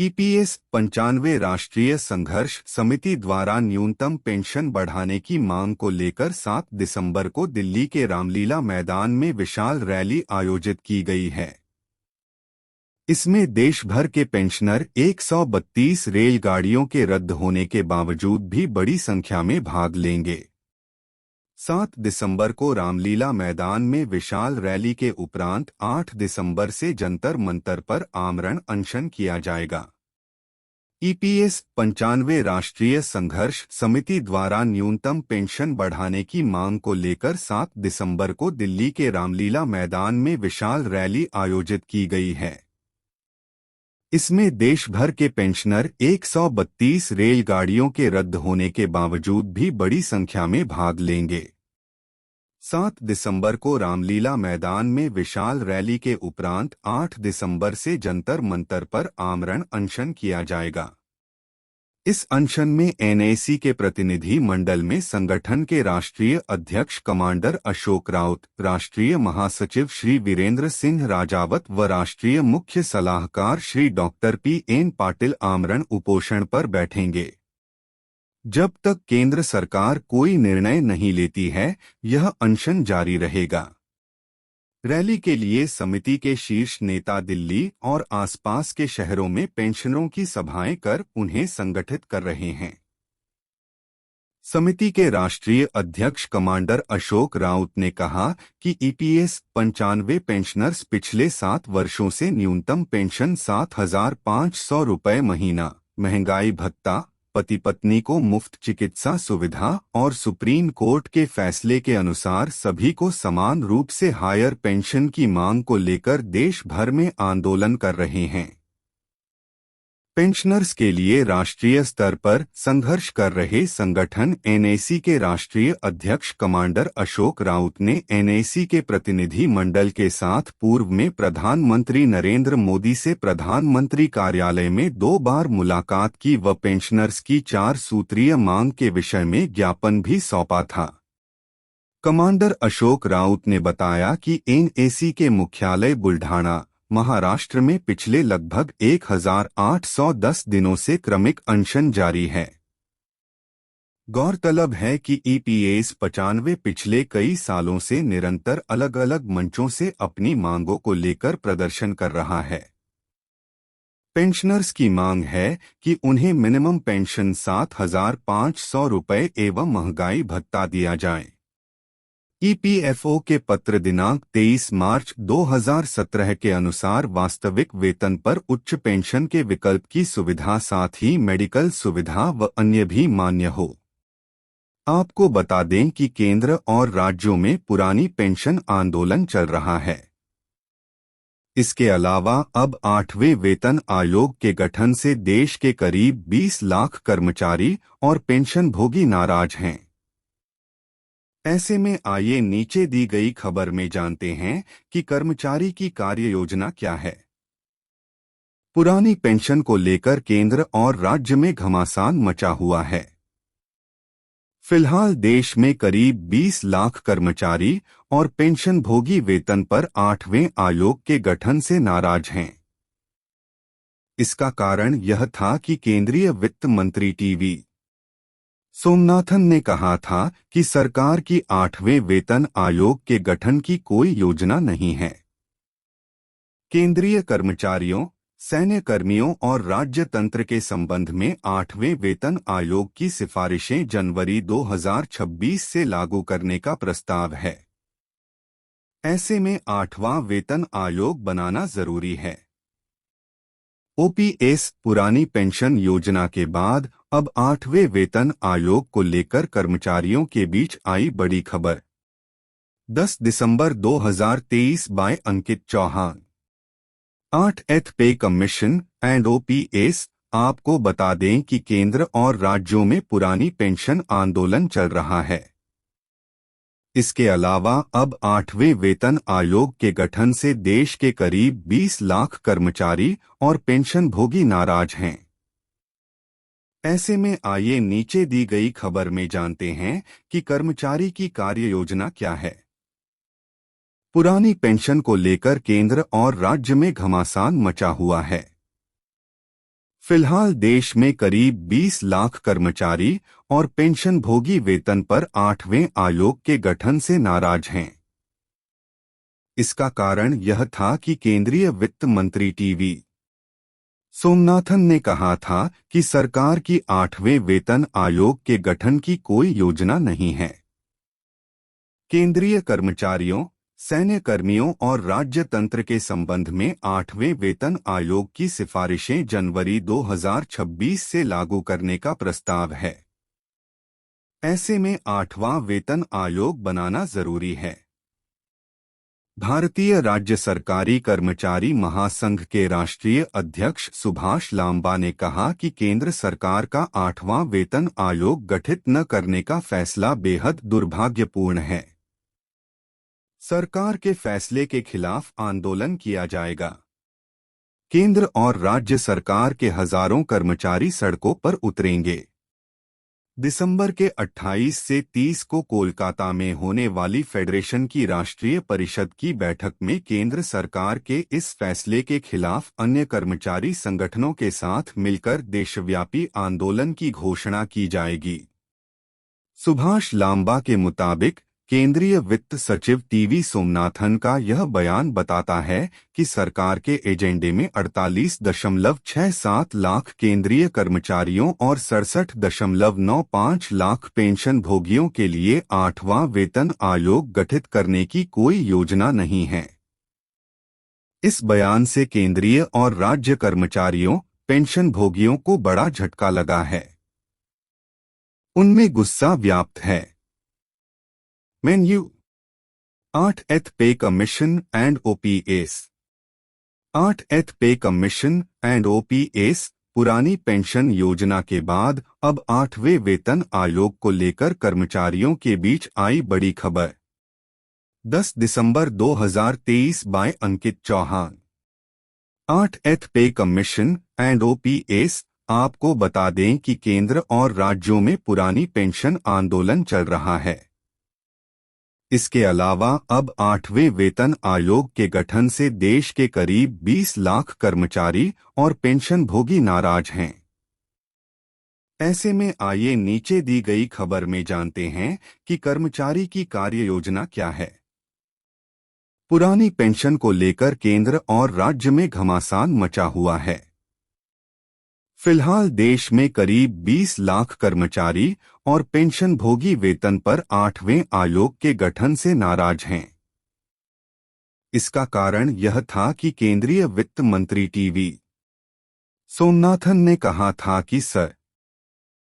EPS 95 राष्ट्रीय संघर्ष समिति द्वारा न्यूनतम पेंशन बढ़ाने की मांग को लेकर 7 दिसंबर को दिल्ली के रामलीला मैदान में विशाल रैली आयोजित की गई है। इसमें देश भर के पेंशनर 132 रेलगाड़ियों के रद्द होने के बावजूद भी बड़ी संख्या में भाग लेंगे। 7 दिसंबर को रामलीला मैदान में विशाल रैली के उपरांत 8 दिसंबर से जंतर मंतर पर आमरण अनशन किया जाएगा। ईपीएस 95 राष्ट्रीय संघर्ष समिति द्वारा न्यूनतम पेंशन बढ़ाने की मांग को लेकर 7 दिसंबर को दिल्ली के रामलीला मैदान में विशाल रैली आयोजित की गई है। इसमें देश भर के पेंशनर 132 रेलगाड़ियों के रद्द होने के बावजूद भी बड़ी संख्या में भाग लेंगे। 7 दिसंबर को रामलीला मैदान में विशाल रैली के उपरांत 8 दिसंबर से जंतर मंतर पर आमरण अनशन किया जाएगा। इस अनशन में एनएसी के प्रतिनिधि मंडल में संगठन के राष्ट्रीय अध्यक्ष कमांडर अशोक राउत, राष्ट्रीय महासचिव श्री वीरेंद्र सिंह राजावत व राष्ट्रीय मुख्य सलाहकार श्री डॉक्टर पी.एन. पाटिल आमरण उपोषण पर बैठेंगे। जब तक केंद्र सरकार कोई निर्णय नहीं लेती है, यह अनशन जारी रहेगा। रैली के लिए समिति के शीर्ष नेता दिल्ली और आसपास के शहरों में पेंशनरों की सभाएं कर उन्हें संगठित कर रहे हैं। समिति के राष्ट्रीय अध्यक्ष कमांडर अशोक राउत ने कहा कि ईपीएस 95 पेंशनर्स पिछले 7 वर्षों से न्यूनतम पेंशन 7,500 रुपये महीना, महंगाई भत्ता, पति पत्नी को मुफ्त चिकित्सा सुविधा और सुप्रीम कोर्ट के फैसले के अनुसार सभी को समान रूप से हायर पेंशन की मांग को लेकर देश भर में आंदोलन कर रहे हैं। पेंशनर्स के लिए राष्ट्रीय स्तर पर संघर्ष कर रहे संगठन एनएसी के राष्ट्रीय अध्यक्ष कमांडर अशोक राउत ने एनएसी के प्रतिनिधि मंडल के साथ पूर्व में प्रधानमंत्री नरेंद्र मोदी से प्रधानमंत्री कार्यालय में 2 बार मुलाकात की व पेंशनर्स की 4 सूत्रीय मांग के विषय में ज्ञापन भी सौंपा था। कमांडर अशोक राउत ने बताया कि एनएसी के मुख्यालय बुल्ढाना, महाराष्ट्र में पिछले लगभग 1810 दिनों से क्रमिक अनशन जारी है। गौरतलब है कि ईपीएस 95 पिछले कई सालों से निरंतर अलग अलग मंचों से अपनी मांगों को लेकर प्रदर्शन कर रहा है। पेंशनर्स की मांग है कि उन्हें मिनिमम पेंशन 7,500 रुपये एवं महंगाई भत्ता दिया जाए। ईपीएफओ के पत्र दिनांक 23 मार्च 2017 के अनुसार वास्तविक वेतन पर उच्च पेंशन के विकल्प की सुविधा साथ ही मेडिकल सुविधा व अन्य भी मान्य हो। आपको बता दें कि केंद्र और राज्यों में पुरानी पेंशन आंदोलन चल रहा है। इसके अलावा अब 8वें वेतन आयोग के गठन से देश के करीब 20 लाख कर्मचारी और पेंशन भोगी नाराज हैं। ऐसे में आइए नीचे दी गई खबर में जानते हैं कि कर्मचारी की कार्य योजना क्या है। पुरानी पेंशन को लेकर केंद्र और राज्य में घमासान मचा हुआ है। फिलहाल देश में करीब 20 लाख कर्मचारी और पेंशन भोगी वेतन पर 8वें आयोग के गठन से नाराज हैं। इसका कारण यह था कि केंद्रीय वित्त मंत्री टीवी सोमनाथन ने कहा था कि सरकार की 8वें वेतन आयोग के गठन की कोई योजना नहीं है। केंद्रीय कर्मचारियों, सैन्य कर्मियों और राज्य तंत्र के संबंध में 8वें वेतन आयोग की सिफारिशें जनवरी 2026 से लागू करने का प्रस्ताव है। ऐसे में 8वां वेतन आयोग बनाना जरूरी है। ओपीएस पुरानी पेंशन योजना के बाद अब 8वें वेतन आयोग को लेकर कर्मचारियों के बीच आई बड़ी खबर। 10 दिसंबर 2023 बाय अंकित चौहान। 8th पे कमीशन एंड ओपीएस। आपको बता दें कि केंद्र और राज्यों में पुरानी पेंशन आंदोलन चल रहा है। इसके अलावा अब 8वें वेतन आयोग के गठन से देश के करीब 20 लाख कर्मचारी और पेंशन भोगी नाराज हैं। ऐसे में आइए नीचे दी गई खबर में जानते हैं कि कर्मचारी की कार्य योजना क्या है। पुरानी पेंशन को लेकर केंद्र और राज्य में घमासान मचा हुआ है। फिलहाल देश में करीब 20 लाख कर्मचारी और पेंशनभोगी वेतन पर 8वें आयोग के गठन से नाराज हैं। इसका कारण यह था कि केंद्रीय वित्त मंत्री टीवी सोमनाथन ने कहा था कि सरकार की 8वें वेतन आयोग के गठन की कोई योजना नहीं है। केंद्रीय कर्मचारियों, सैन्य कर्मियों और राज्य तंत्र के संबंध में 8वें वेतन आयोग की सिफारिशें जनवरी 2026 से लागू करने का प्रस्ताव है। ऐसे में 8वां वेतन आयोग बनाना जरूरी है। भारतीय राज्य सरकारी कर्मचारी महासंघ के राष्ट्रीय अध्यक्ष सुभाष लांबा ने कहा कि केंद्र सरकार का 8वां वेतन आयोग गठित न करने का फैसला बेहद दुर्भाग्यपूर्ण है। सरकार के फैसले के खिलाफ आंदोलन किया जाएगा। केंद्र और राज्य सरकार के हजारों कर्मचारी सड़कों पर उतरेंगे। दिसंबर के 28 से 30 को कोलकाता में होने वाली फेडरेशन की राष्ट्रीय परिषद की बैठक में केंद्र सरकार के इस फैसले के खिलाफ अन्य कर्मचारी संगठनों के साथ मिलकर देशव्यापी आंदोलन की घोषणा की जाएगी। सुभाष लांबा के मुताबिक केंद्रीय वित्त सचिव टीवी सोमनाथन का यह बयान बताता है कि सरकार के एजेंडे में 48.67 लाख केंद्रीय कर्मचारियों और 67.95 लाख पेंशन भोगियों के लिए 8वां वेतन आयोग गठित करने की कोई योजना नहीं है। इस बयान से केंद्रीय और राज्य कर्मचारियों, पेंशन भोगियों को बड़ा झटका लगा है। उनमें गुस्सा व्याप्त है। मेन्यू 8th पे कमीशन एंड ओपीएस। 8th पे कमीशन एंड ओपीएस पुरानी पेंशन योजना के बाद अब 8वें वेतन आयोग को लेकर कर्मचारियों के बीच आई बड़ी खबर। 10 दिसंबर 2023 बाय अंकित चौहान। 8th पे कमीशन एंड ओपीएस। आपको बता दें कि केंद्र और राज्यों में पुरानी पेंशन आंदोलन चल रहा है। इसके अलावा अब 8वें वेतन आयोग के गठन से देश के करीब 20 लाख कर्मचारी और पेंशनभोगी नाराज हैं। ऐसे में आइए नीचे दी गई खबर में जानते हैं कि कर्मचारी की कार्य योजना क्या है। पुरानी पेंशन को लेकर केंद्र और राज्य में घमासान मचा हुआ है। फिलहाल देश में करीब 20 लाख कर्मचारी और पेंशनभोगी वेतन पर 8वें आयोग के गठन से नाराज हैं। इसका कारण यह था कि केंद्रीय वित्त मंत्री टीवी सोमनाथन ने कहा था कि